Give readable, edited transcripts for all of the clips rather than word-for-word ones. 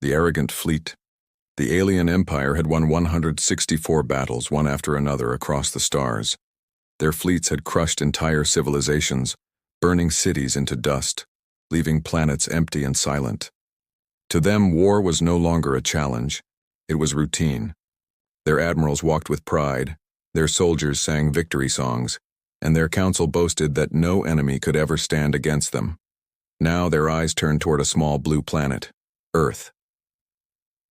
The arrogant fleet. The alien empire had won 164 battles, one after another, across the stars. Their fleets had crushed entire civilizations, burning cities into dust, leaving planets empty and silent. To them, war was no longer a challenge. It was routine. Their admirals walked with pride, their soldiers sang victory songs, and their council boasted that no enemy could ever stand against them. Now their eyes turned toward a small blue planet, Earth.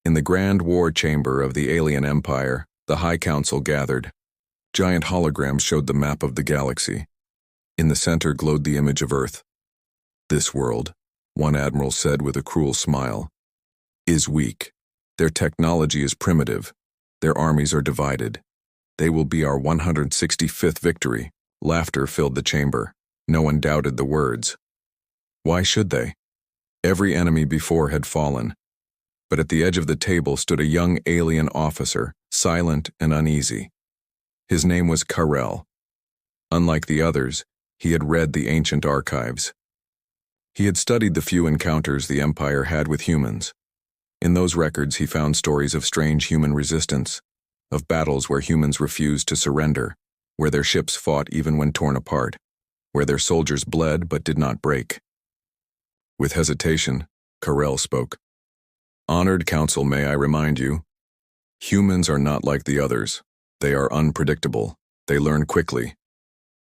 In the grand war chamber of the alien empire, the High Council gathered. Giant holograms showed the map of the galaxy. In the center glowed the image of Earth. "This world," one admiral said with a cruel smile, "is weak. Their technology is primitive. Their armies are divided. They will be our 165th victory." Laughter filled the chamber. No one doubted the words. Why should they? Every enemy before had fallen. But at the edge of the table stood a young alien officer, silent and uneasy. His name was Karel. Unlike the others, he had read the ancient archives. He had studied the few encounters the Empire had with humans. In those records, he found stories of strange human resistance, of battles where humans refused to surrender, where their ships fought even when torn apart, where their soldiers bled but did not break. With hesitation, Karel spoke. "Honored Council, may I remind you, humans are not like the others. They are unpredictable. They learn quickly.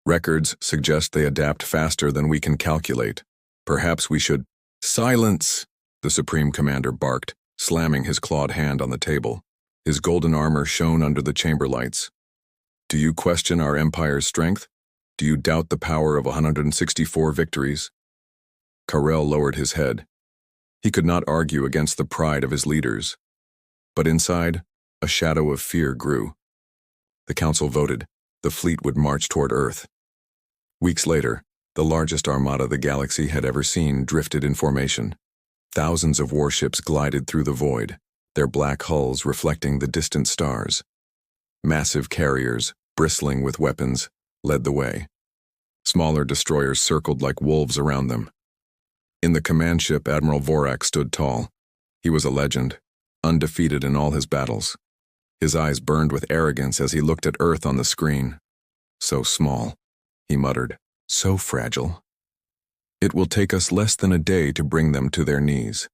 Records suggest they adapt faster than we can calculate. Perhaps we should—" "Silence!" the Supreme Commander barked, slamming his clawed hand on the table. His golden armor shone under the chamber lights. "Do you question our empire's strength? Do you doubt the power of 164 victories?" Karel lowered his head. He could not argue against the pride of his leaders. But inside, a shadow of fear grew. The council voted. The fleet would march toward Earth. Weeks later, the largest armada the galaxy had ever seen drifted in formation. Thousands of warships glided through the void, their black hulls reflecting the distant stars. Massive carriers, bristling with weapons, led the way. Smaller destroyers circled like wolves around them. In the command ship, Admiral Vorak stood tall. He was a legend, undefeated in all his battles. His eyes burned with arrogance as he looked at Earth on the screen. "So small," he muttered, "so fragile. It will take us less than a day to bring them to their knees."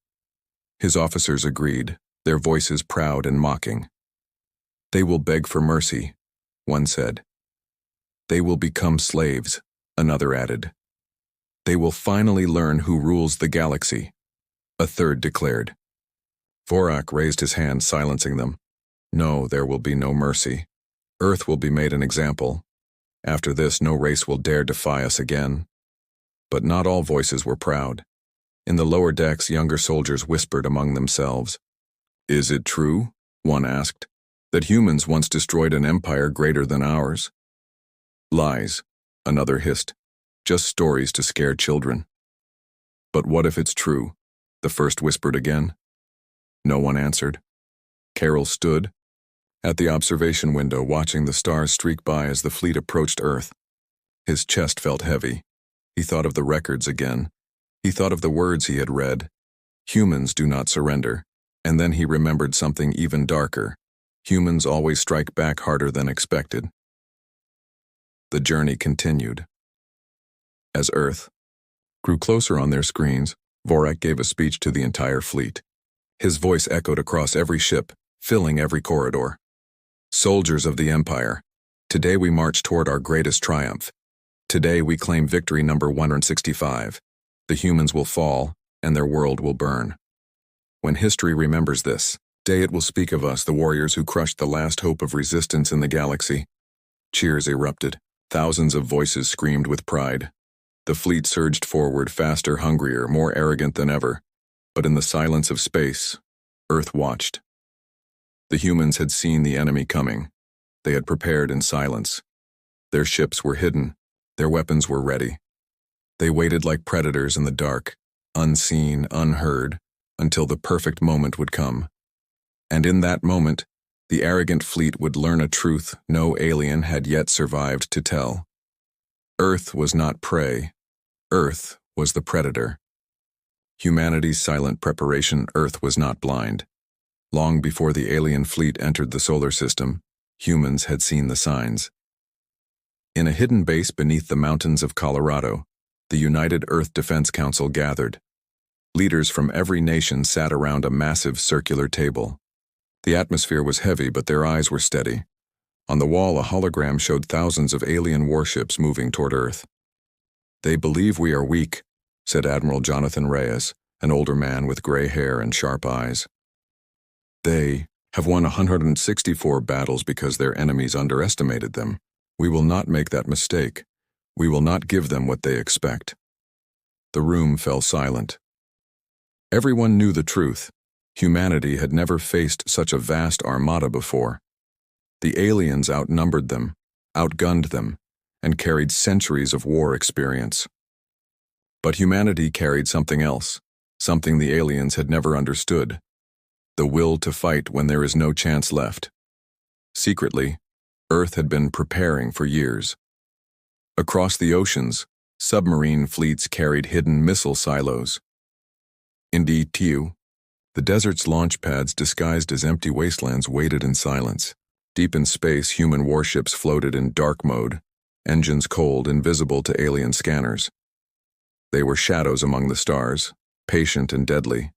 His officers agreed, their voices proud and mocking. "They will beg for mercy," one said. "They will become slaves," another added. "They will finally learn who rules the galaxy," a third declared. Vorak raised his hand, silencing them. "No, there will be no mercy. Earth will be made an example. After this, no race will dare defy us again." But not all voices were proud. In the lower decks, younger soldiers whispered among themselves. "Is it true," one asked, "that humans once destroyed an empire greater than ours?" "Lies," another hissed. "Just stories to scare children." "But what if it's true?" the first whispered again. No one answered. Karel stood at the observation window, watching the stars streak by as the fleet approached Earth. His chest felt heavy. He thought of the records again. He thought of the words he had read. Humans do not surrender. And then he remembered something even darker. Humans always strike back harder than expected. The journey continued. As Earth grew closer on their screens, Vorak gave a speech to the entire fleet. His voice echoed across every ship, filling every corridor. "Soldiers of the Empire, today we march toward our greatest triumph. Today we claim victory number 165. The humans will fall, and their world will burn. When history remembers this day, it will speak of us, the warriors who crushed the last hope of resistance in the galaxy." Cheers erupted. Thousands of voices screamed with pride. The fleet surged forward, faster, hungrier, more arrogant than ever. But in the silence of space, Earth watched. The humans had seen the enemy coming. They had prepared in silence. Their ships were hidden. Their weapons were ready. They waited like predators in the dark, unseen, unheard, until the perfect moment would come. And in that moment, the arrogant fleet would learn a truth no alien had yet survived to tell. Earth was not prey. Earth was the predator. Humanity's silent preparation. Earth was not blind. Long before the alien fleet entered the solar system, humans had seen the signs. In a hidden base beneath the mountains of Colorado, the United Earth Defense Council gathered. Leaders from every nation sat around a massive circular table. The atmosphere was heavy, but their eyes were steady. On the wall, a hologram showed thousands of alien warships moving toward Earth. "They believe we are weak," said Admiral Jonathan Reyes, an older man with gray hair and sharp eyes. "They have won 164 battles because their enemies underestimated them. We will not make that mistake. We will not give them what they expect." The room fell silent. Everyone knew the truth. Humanity had never faced such a vast armada before. The aliens outnumbered them, outgunned them, and carried centuries of war experience. But humanity carried something else, something the aliens had never understood: the will to fight when there is no chance left. Secretly, Earth had been preparing for years. Across the oceans, submarine fleets carried hidden missile silos. In DTU, the desert's launch pads disguised as empty wastelands waited in silence. Deep in space, human warships floated in dark mode, engines cold, invisible to alien scanners. They were shadows among the stars, patient and deadly.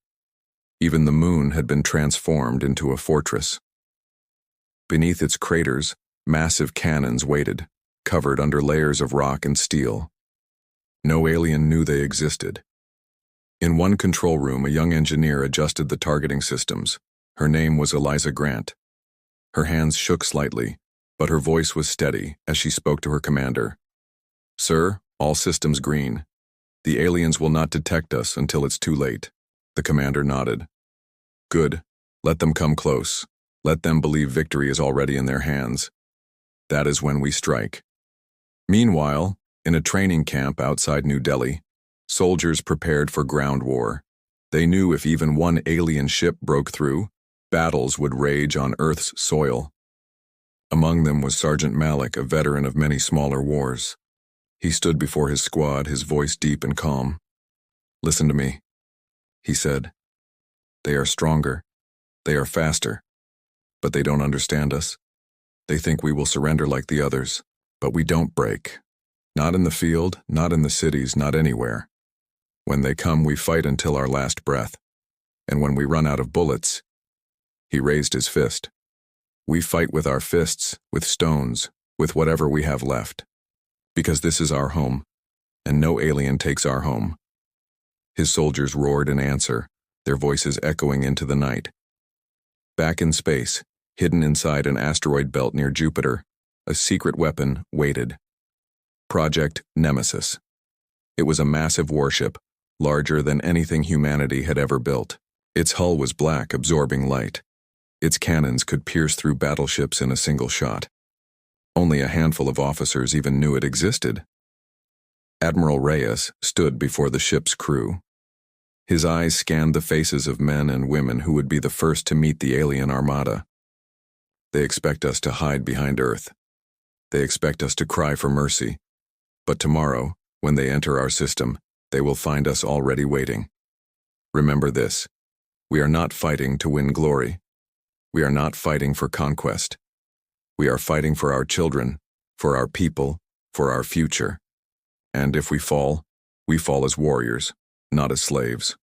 Even the moon had been transformed into a fortress. Beneath its craters, massive cannons waited, covered under layers of rock and steel. No alien knew they existed. In one control room, a young engineer adjusted the targeting systems. Her name was Eliza Grant. Her hands shook slightly, but her voice was steady as she spoke to her commander. "Sir, all systems green. The aliens will not detect us until it's too late." The commander nodded. "Good. Let them come close. Let them believe victory is already in their hands. That is when we strike." Meanwhile, in a training camp outside New Delhi, soldiers prepared for ground war. They knew if even one alien ship broke through, battles would rage on Earth's soil. Among them was Sergeant Malik, a veteran of many smaller wars. He stood before his squad, his voice deep and calm. "Listen to me," he said. "They are stronger. They are faster. But they don't understand us. They think we will surrender like the others. But we don't break. Not in the field, not in the cities, not anywhere. When they come, we fight until our last breath. And when we run out of bullets," he raised his fist, "we fight with our fists, with stones, with whatever we have left. Because this is our home, and no alien takes our home." His soldiers roared in answer, their voices echoing into the night. Back in space, hidden inside an asteroid belt near Jupiter, a secret weapon waited. Project Nemesis. It was a massive warship, larger than anything humanity had ever built. Its hull was black, absorbing light. Its cannons could pierce through battleships in a single shot. Only a handful of officers even knew it existed. Admiral Reyes stood before the ship's crew. His eyes scanned the faces of men and women who would be the first to meet the alien armada. "They expect us to hide behind Earth. They expect us to cry for mercy. But tomorrow, when they enter our system, they will find us already waiting. Remember this: we are not fighting to win glory. We are not fighting for conquest. We are fighting for our children, for our people, for our future. And if we fall as warriors, not as slaves."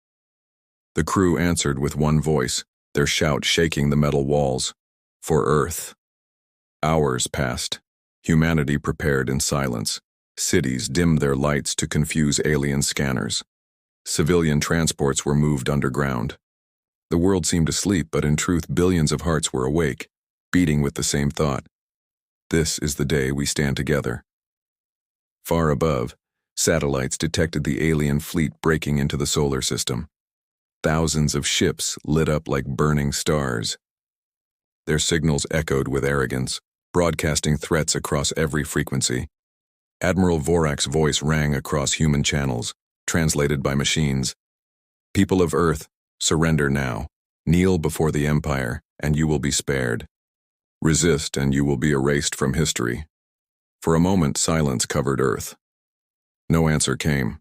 The crew answered with one voice, their shout shaking the metal walls. "For Earth." Hours passed. Humanity prepared in silence. Cities dimmed their lights to confuse alien scanners. Civilian transports were moved underground. The world seemed asleep, but in truth billions of hearts were awake, beating with the same thought: this is the day we stand together. Far above, satellites detected the alien fleet breaking into the solar system. Thousands of ships lit up like burning stars. Their signals echoed with arrogance, broadcasting threats across every frequency. Admiral Vorak's voice rang across human channels, translated by machines. "People of Earth, surrender now. Kneel before the Empire, and you will be spared. Resist, and you will be erased from history." For a moment, silence covered Earth. No answer came.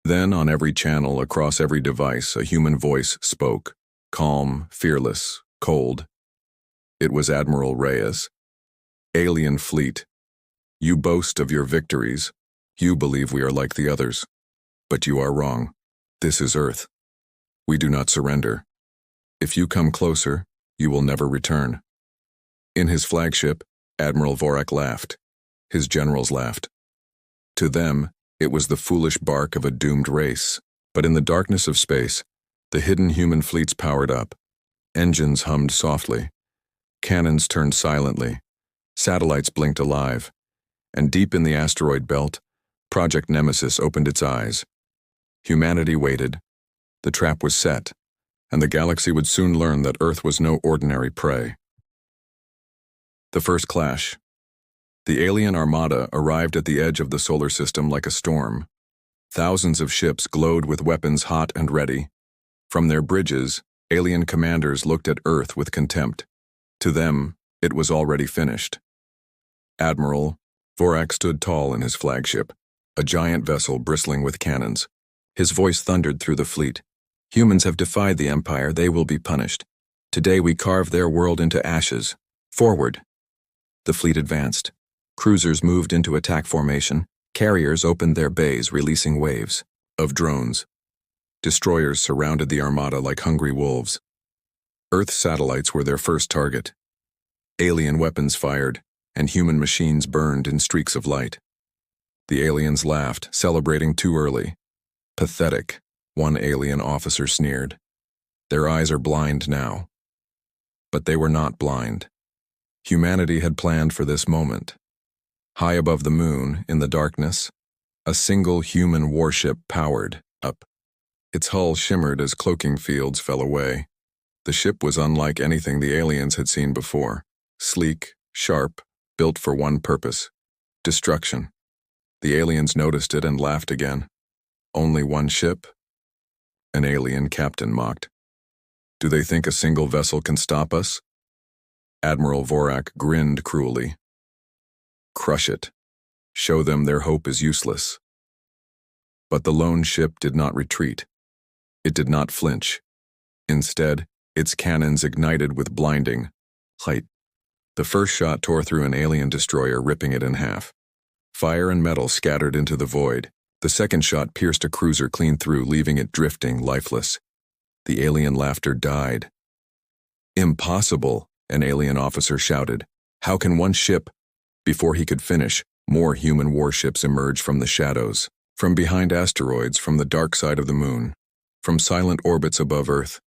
Then, on every channel, across every device, a human voice spoke, calm, fearless, cold. It was Admiral Reyes. "Alien fleet, you boast of your victories. You believe we are like the others. But you are wrong. This is Earth. We do not surrender. If you come closer, you will never return." In his flagship, Admiral Vorak laughed. His generals laughed. To them, it was the foolish bark of a doomed race. But in the darkness of space, the hidden human fleets powered up. Engines hummed softly. Cannons turned silently. Satellites blinked alive. And deep in the asteroid belt, Project Nemesis opened its eyes. Humanity waited. The trap was set, and the galaxy would soon learn that Earth was no ordinary prey. The first clash. The alien armada arrived at the edge of the solar system like a storm. Thousands of ships glowed with weapons hot and ready. From their bridges, alien commanders looked at Earth with contempt. To them, it was already finished. Admiral Vorak stood tall in his flagship, a giant vessel bristling with cannons. His voice thundered through the fleet. "Humans have defied the Empire, they will be punished. Today we carve their world into ashes. Forward!" The fleet advanced. Cruisers moved into attack formation. Carriers opened their bays, releasing waves of drones. Destroyers surrounded the armada like hungry wolves. Earth satellites were their first target. Alien weapons fired, and human machines burned in streaks of light. The aliens laughed, celebrating too early. "Pathetic," one alien officer sneered. "Their eyes are blind now." But they were not blind. Humanity had planned for this moment. High above the moon, in the darkness, a single human warship powered up. Its hull shimmered as cloaking fields fell away. The ship was unlike anything the aliens had seen before. Sleek, sharp, built for one purpose: destruction. The aliens noticed it and laughed again. "Only one ship?" An alien captain mocked. "Do they think a single vessel can stop us?" Admiral Vorak grinned cruelly. "Crush it. Show them their hope is useless." But the lone ship did not retreat. It did not flinch. Instead, its cannons ignited with blinding light. The first shot tore through an alien destroyer, ripping it in half. Fire and metal scattered into the void. The second shot pierced a cruiser clean through, leaving it drifting, lifeless. The alien laughter died. "Impossible," an alien officer shouted. "How can one ship—" Before he could finish, more human warships emerged from the shadows, from behind asteroids, from the dark side of the moon, from silent orbits above Earth.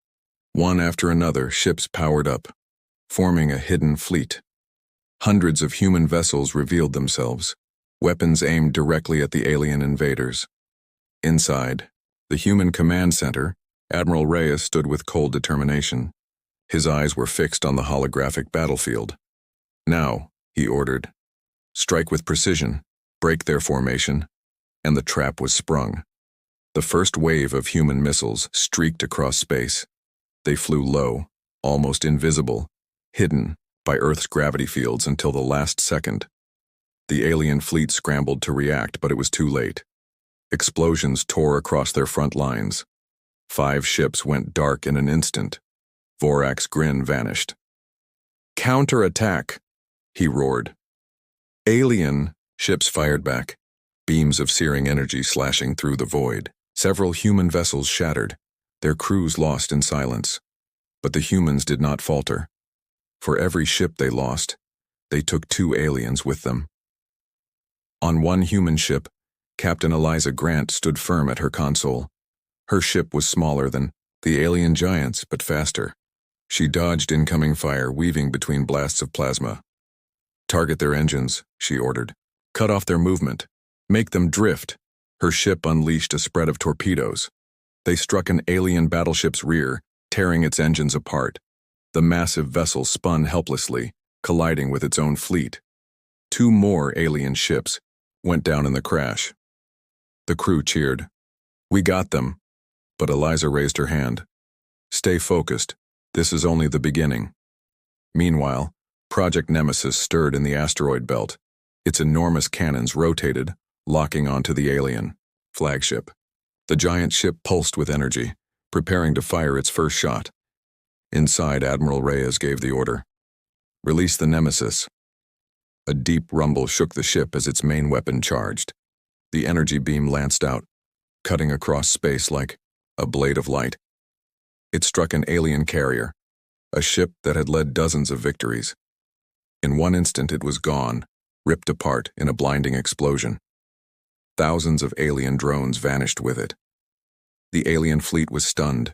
One after another, ships powered up, forming a hidden fleet. Hundreds of human vessels revealed themselves, weapons aimed directly at the alien invaders. Inside, the human command center, Admiral Reyes stood with cold determination. His eyes were fixed on the holographic battlefield. "Now," he ordered. "Strike with precision, break their formation," and the trap was sprung. The first wave of human missiles streaked across space. They flew low, almost invisible, hidden by Earth's gravity fields until the last second. The alien fleet scrambled to react, but it was too late. Explosions tore across their front lines. 5 ships went dark in an instant. Vorak's grin vanished. "Counter-attack!" he roared. Alien ships fired back, beams of searing energy slashing through the void. Several human vessels shattered, their crews lost in silence. But the humans did not falter. For every ship they lost, they took 2 aliens with them. On one human ship, Captain Eliza Grant stood firm at her console. Her ship was smaller than the alien giants, but faster. She dodged incoming fire, weaving between blasts of plasma. "Target their engines," she ordered. "Cut off their movement. Make them drift." Her ship unleashed a spread of torpedoes. They struck an alien battleship's rear, tearing its engines apart. The massive vessel spun helplessly, colliding with its own fleet. 2 more alien ships went down in the crash. The crew cheered. "We got them." But Eliza raised her hand. "Stay focused. This is only the beginning." Meanwhile, Project Nemesis stirred in the asteroid belt. Its enormous cannons rotated, locking onto the alien flagship. The giant ship pulsed with energy, preparing to fire its first shot. Inside, Admiral Reyes gave the order. Release the Nemesis. A deep rumble shook the ship as its main weapon charged. The energy beam lanced out, cutting across space like a blade of light. It struck an alien carrier, a ship that had led dozens of victories. In one instant it was gone, ripped apart in a blinding explosion. Thousands of alien drones vanished with it. The alien fleet was stunned.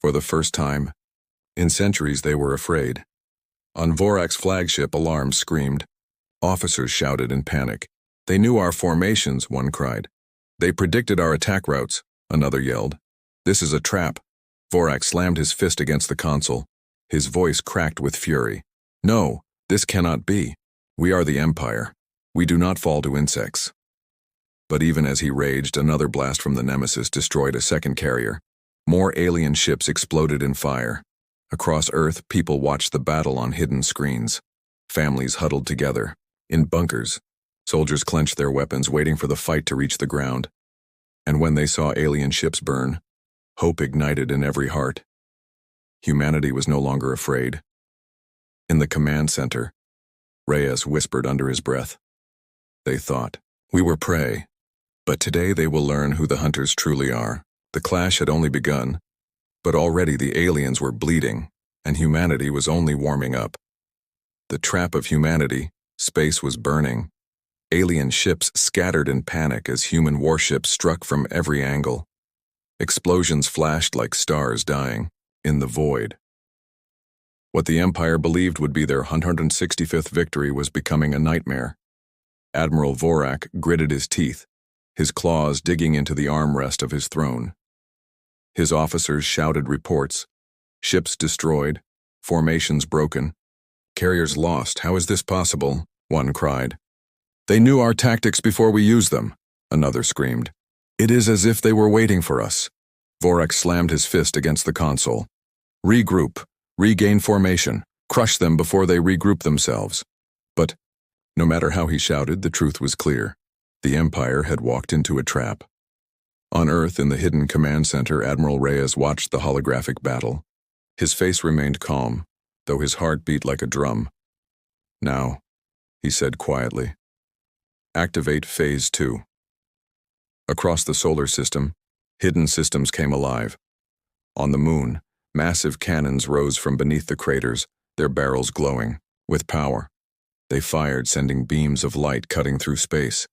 For the first time in centuries they were afraid. On Vorak's flagship, alarms screamed. Officers shouted in panic. They knew our formations, one cried. They predicted our attack routes, another yelled. This is a trap. Vorak slammed his fist against the console. His voice cracked with fury. No, this cannot be. We are the Empire. We do not fall to insects. But even as he raged, another blast from the Nemesis destroyed a second carrier. More alien ships exploded in fire. Across Earth, people watched the battle on hidden screens. Families huddled together. In bunkers, soldiers clenched their weapons, waiting for the fight to reach the ground. And when they saw alien ships burn, hope ignited in every heart. Humanity was no longer afraid. In the command center, Reyes whispered under his breath. They thought, we were prey. But today they will learn who the hunters truly are. The clash had only begun, but already the aliens were bleeding, and humanity was only warming up. The trap of humanity, space was burning. Alien ships scattered in panic as human warships struck from every angle. Explosions flashed like stars dying in the void. What the Empire believed would be their 165th victory was becoming a nightmare. Admiral Vorak gritted his teeth, his claws digging into the armrest of his throne. His officers shouted reports. Ships destroyed, formations broken. Carriers lost, how is this possible? One cried. They knew our tactics before we used them, another screamed. It is as if they were waiting for us. Vorak slammed his fist against the console. Regroup, regain formation, crush them before they regroup themselves. But, no matter how he shouted, the truth was clear. The Empire had walked into a trap. On Earth, in the hidden command center, Admiral Reyes watched the holographic battle. His face remained calm, though his heart beat like a drum. Now, he said quietly, activate Phase 2. Across the solar system, hidden systems came alive. On the moon, massive cannons rose from beneath the craters, their barrels glowing with power. They fired, sending beams of light cutting through space.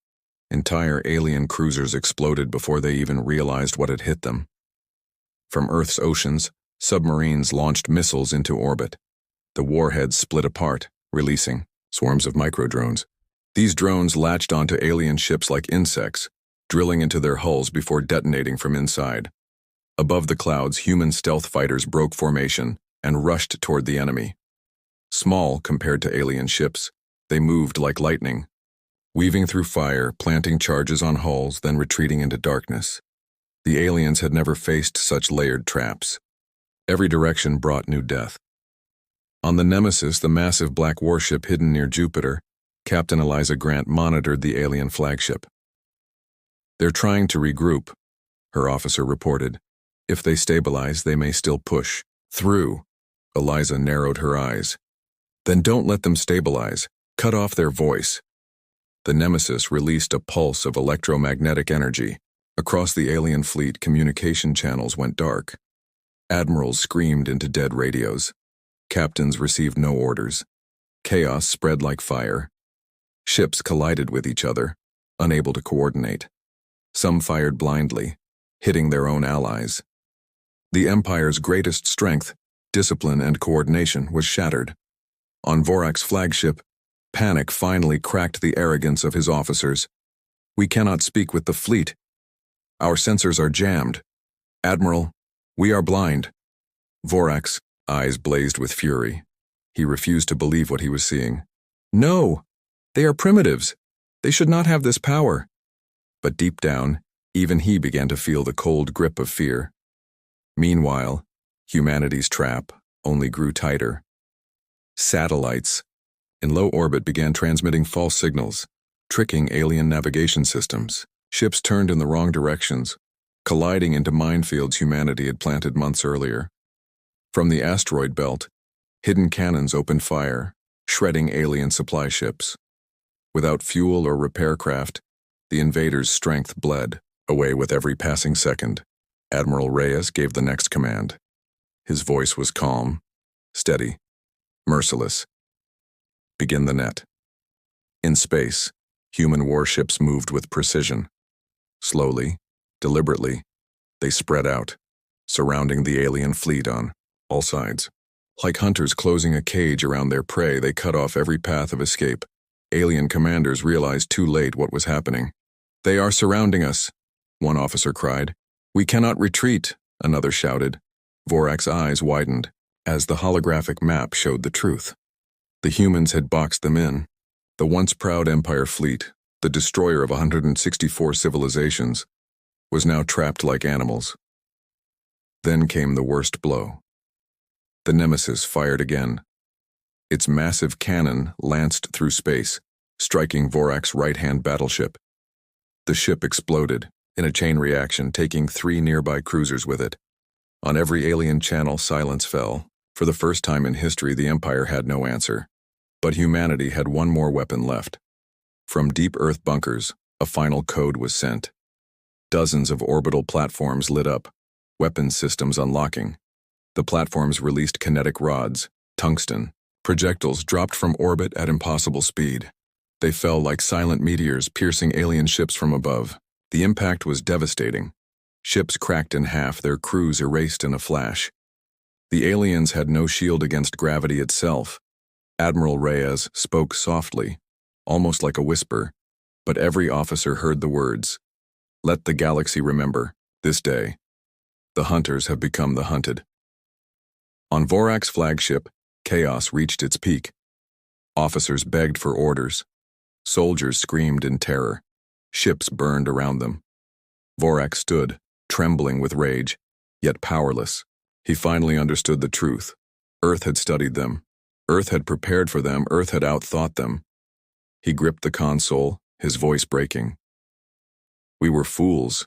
Entire alien cruisers exploded before they even realized what had hit them. From Earth's oceans, submarines launched missiles into orbit. The warheads split apart, releasing swarms of microdrones. These drones latched onto alien ships like insects, drilling into their hulls before detonating from inside. Above the clouds, human stealth fighters broke formation and rushed toward the enemy. Small compared to alien ships, they moved like lightning, weaving through fire, planting charges on hulls, then retreating into darkness. The aliens had never faced such layered traps. Every direction brought new death. On the Nemesis, the massive black warship hidden near Jupiter, Captain Eliza Grant monitored the alien flagship. They're trying to regroup, her officer reported. If they stabilize, they may still push through. Eliza narrowed her eyes. Then don't let them stabilize. Cut off their voice. The Nemesis released a pulse of electromagnetic energy. Across the alien fleet, communication channels went dark. Admirals screamed into dead radios. Captains received no orders. Chaos spread like fire. Ships collided with each other, unable to coordinate. Some fired blindly, hitting their own allies. The Empire's greatest strength, discipline and coordination, was shattered. On Vorak's flagship, panic finally cracked the arrogance of his officers. We cannot speak with the fleet. Our sensors are jammed. Admiral, we are blind. Vorak's eyes blazed with fury. He refused to believe what he was seeing. No, they are primitives. They should not have this power. But deep down, even he began to feel the cold grip of fear. Meanwhile, humanity's trap only grew tighter. Satellites in low orbit began transmitting false signals, tricking alien navigation systems. Ships turned in the wrong directions, colliding into minefields humanity had planted months earlier. From the asteroid belt, hidden cannons opened fire, shredding alien supply ships. Without fuel or repair craft, the invaders' strength bled away with every passing second. Admiral Reyes gave the next command. His voice was calm, steady, merciless. Begin the net. In space, human warships moved with precision. Slowly, deliberately, they spread out, surrounding the alien fleet on all sides. Like hunters closing a cage around their prey, they cut off every path of escape. Alien commanders realized too late what was happening. "They are surrounding us," one officer cried. "We cannot retreat," another shouted. Vorak's eyes widened as the holographic map showed the truth. The humans had boxed them in. The once proud Empire fleet, the destroyer of 164 civilizations, was now trapped like animals. Then came the worst blow. The Nemesis fired again. Its massive cannon lanced through space, striking Vorak's right-hand battleship. The ship exploded in a chain reaction, taking 3 nearby cruisers with it. On every alien channel, silence fell. For the first time in history, the Empire had no answer. But humanity had one more weapon left. From deep Earth bunkers, a final code was sent. Dozens of orbital platforms lit up, weapons systems unlocking. The platforms released kinetic rods, tungsten. Projectiles dropped from orbit at impossible speed. They fell like silent meteors, piercing alien ships from above. The impact was devastating. Ships cracked in half, their crews erased in a flash. The aliens had no shield against gravity itself. Admiral Reyes spoke softly, almost like a whisper, but every officer heard the words. "Let the galaxy remember, this day, the hunters have become the hunted." On Vorak's flagship, chaos reached its peak. Officers begged for orders. Soldiers screamed in terror. Ships burned around them. Vorak stood, trembling with rage, yet powerless. He finally understood the truth. Earth had studied them. Earth had prepared for them. Earth had outthought them. He gripped the console, his voice breaking. "We were fools.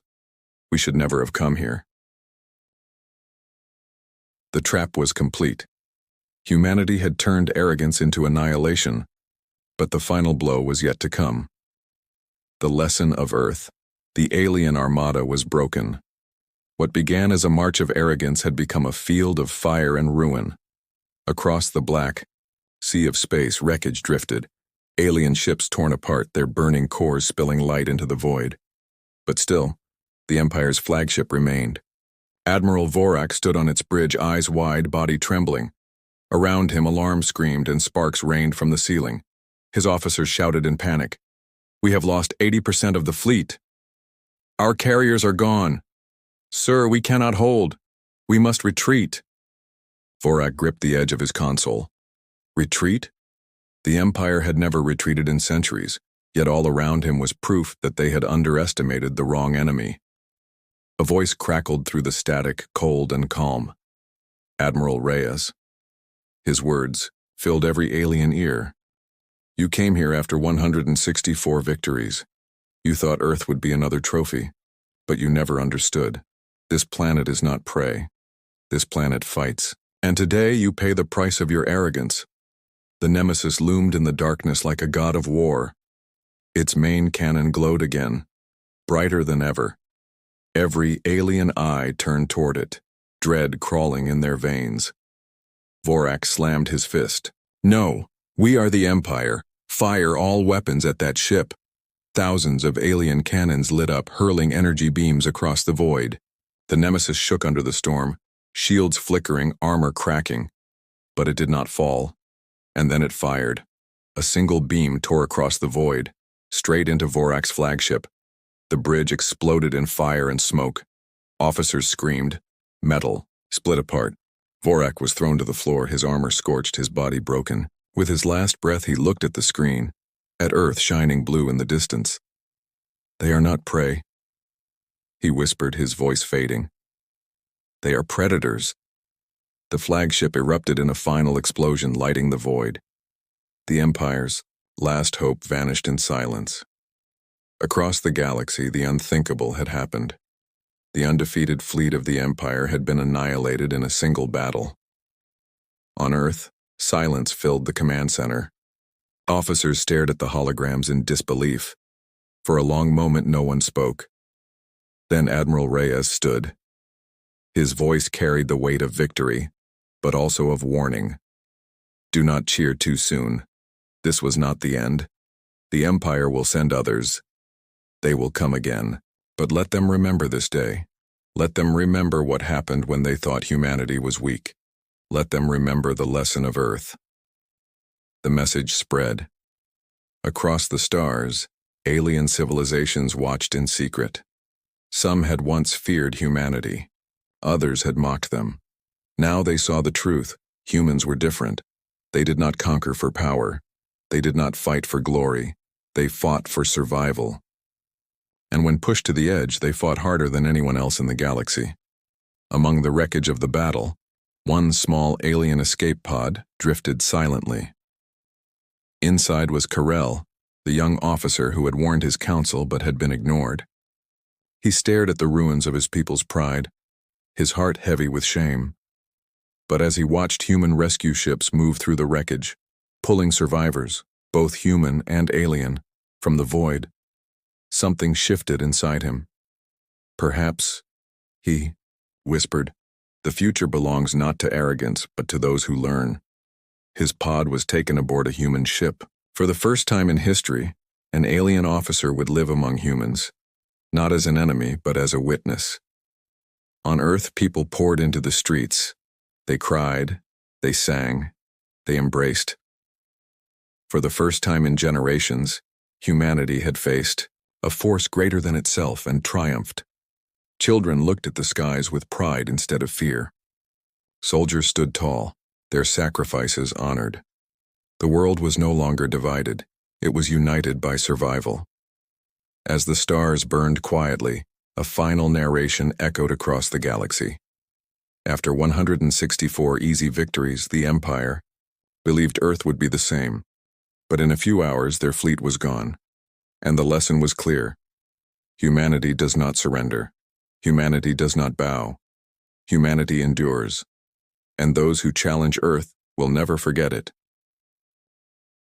We should never have come here." The trap was complete. Humanity had turned arrogance into annihilation, but the final blow was yet to come. The lesson of Earth, the alien armada, was broken. What began as a march of arrogance had become a field of fire and ruin. Across the black sea of space, wreckage drifted, alien ships torn apart, their burning cores spilling light into the void. But still, the Empire's flagship remained. Admiral Vorak stood on its bridge, eyes wide, body trembling. Around him, alarms screamed and sparks rained from the ceiling. His officers shouted in panic. "We have lost 80% of the fleet. Our carriers are gone. Sir, we cannot hold. We must retreat." Vorak gripped the edge of his console. Retreat? The Empire had never retreated in centuries, yet all around him was proof that they had underestimated the wrong enemy. A voice crackled through the static, cold and calm. Admiral Reyes. His words filled every alien ear. "You came here after 164 victories. You thought Earth would be another trophy, but you never understood. This planet is not prey. This planet fights. And today you pay the price of your arrogance." The Nemesis loomed in the darkness like a god of war. Its main cannon glowed again, brighter than ever. Every alien eye turned toward it, dread crawling in their veins. Vorak slammed his fist. "No, we are the Empire. Fire all weapons at that ship." Thousands of alien cannons lit up, hurling energy beams across the void. The Nemesis shook under the storm, shields flickering, armor cracking. But it did not fall. And then it fired. A single beam tore across the void, straight into Vorak's flagship. The bridge exploded in fire and smoke. Officers screamed. Metal split apart. Vorak was thrown to the floor, his armor scorched, his body broken. With his last breath, he looked at the screen, at Earth shining blue in the distance. "They are not prey," he whispered, his voice fading. "They are predators." The flagship erupted in a final explosion, lighting the void. The Empire's last hope vanished in silence. Across the galaxy, the unthinkable had happened. The undefeated fleet of the Empire had been annihilated in a single battle. On Earth, silence filled the command center. Officers stared at the holograms in disbelief. For a long moment, no one spoke. Then Admiral Reyes stood. His voice carried the weight of victory, but also of warning. Do not cheer too soon. This was not the end. The Empire will send others. They will come again. But let them remember this day. Let them remember what happened when they thought humanity was weak. Let them remember the lesson of Earth. The message spread. Across the stars, alien civilizations watched in secret. Some had once feared humanity. Others had mocked them. Now they saw the truth. Humans were different. They did not conquer for power. They did not fight for glory. They fought for survival. And when pushed to the edge, they fought harder than anyone else in the galaxy. Among the wreckage of the battle, one small alien escape pod drifted silently. Inside was Karel, the young officer who had warned his council but had been ignored. He stared at the ruins of his people's pride, his heart heavy with shame. But as he watched human rescue ships move through the wreckage, pulling survivors, both human and alien, from the void, something shifted inside him. Perhaps, he whispered, the future belongs not to arrogance but to those who learn. His pod was taken aboard a human ship. For the first time in history, an alien officer would live among humans, not as an enemy but as a witness. On Earth, people poured into the streets. They cried, they sang, they embraced. For the first time in generations, humanity had faced a force greater than itself and triumphed. Children looked at the skies with pride instead of fear. Soldiers stood tall, their sacrifices honored. The world was no longer divided. It was united by survival. As the stars burned quietly, a final narration echoed across the galaxy. After 164 easy victories, the Empire believed Earth would be the same. But in a few hours, their fleet was gone. And the lesson was clear. Humanity does not surrender. Humanity does not bow. Humanity endures. And those who challenge Earth will never forget it.